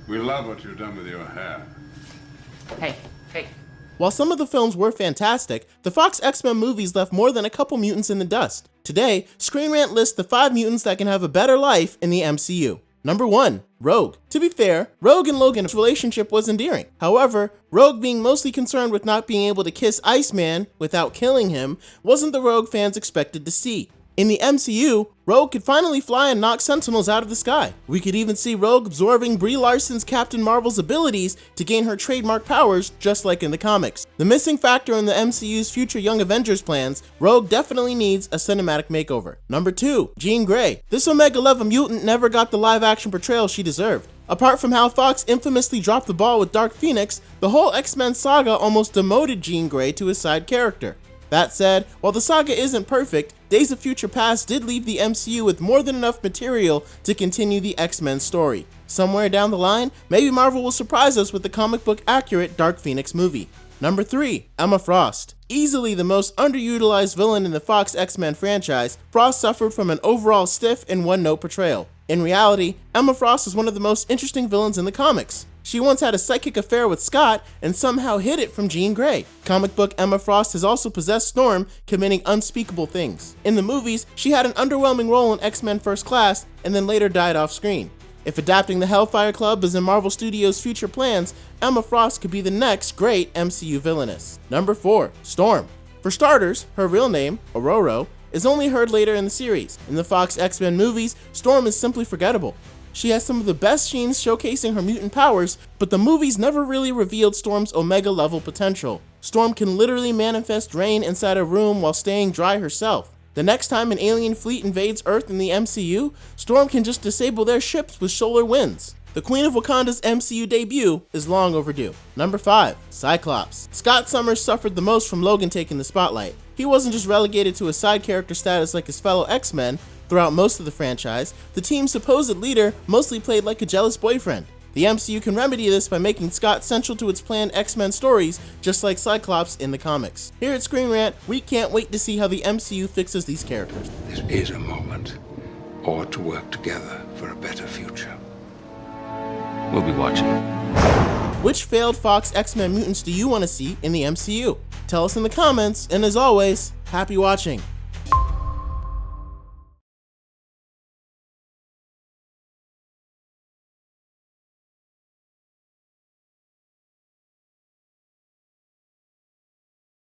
We love what you've done with your hair. Hey. While some of the films were fantastic, the Fox X-Men movies left more than a couple mutants in the dust. Today, ScreenRant lists the 5 mutants that can have a better life in the MCU. Number 1. Rogue. To be fair, Rogue and Logan's relationship was endearing. However, Rogue being mostly concerned with not being able to kiss Iceman without killing him wasn't the Rogue fans expected to see. In the MCU, Rogue could finally fly and knock Sentinels out of the sky. We could even see Rogue absorbing Brie Larson's Captain Marvel's abilities to gain her trademark powers, just like in the comics. The missing factor in the MCU's future Young Avengers plans, Rogue definitely needs a cinematic makeover. Number 2. Jean Grey. This Omega-level mutant never got the live-action portrayal she deserved. Apart from how Fox infamously dropped the ball with Dark Phoenix, the whole X-Men saga almost demoted Jean Grey to a side character. That said, while the saga isn't perfect, Days of Future Past did leave the MCU with more than enough material to continue the X-Men story. Somewhere down the line, maybe Marvel will surprise us with the comic book accurate Dark Phoenix movie. Number 3. Emma Frost. Easily the most underutilized villain in the Fox X-Men franchise, Frost suffered from an overall stiff and one-note portrayal. In reality, Emma Frost is one of the most interesting villains in the comics. She once had a psychic affair with Scott and somehow hid it from Jean Grey. Comic book Emma Frost has also possessed Storm, committing unspeakable things. In the movies, she had an underwhelming role in X-Men First Class and then later died off screen. If adapting the Hellfire Club is in Marvel Studios' future plans, Emma Frost could be the next great MCU villainess. Number 4. Storm. For starters, her real name, Ororo, is only heard later in the series. In the Fox X-Men movies, Storm is simply forgettable. She has some of the best scenes showcasing her mutant powers, but the movies never really revealed Storm's Omega-level potential. Storm can literally manifest rain inside a room while staying dry herself. The next time an alien fleet invades Earth in the MCU, Storm can just disable their ships with solar winds. The Queen of Wakanda's MCU debut is long overdue. Number 5. Cyclops. Scott Summers suffered the most from Logan taking the spotlight. He wasn't just relegated to a side character status like his fellow X-Men. Throughout most of the franchise, the team's supposed leader mostly played like a jealous boyfriend. The MCU can remedy this by making Scott central to its planned X-Men stories, just like Cyclops in the comics. Here at ScreenRant, we can't wait to see how the MCU fixes these characters. This is a moment, or to work together for a better future. We'll be watching. Which failed Fox X-Men mutants do you want to see in the MCU? Tell us in the comments, and as always, happy watching.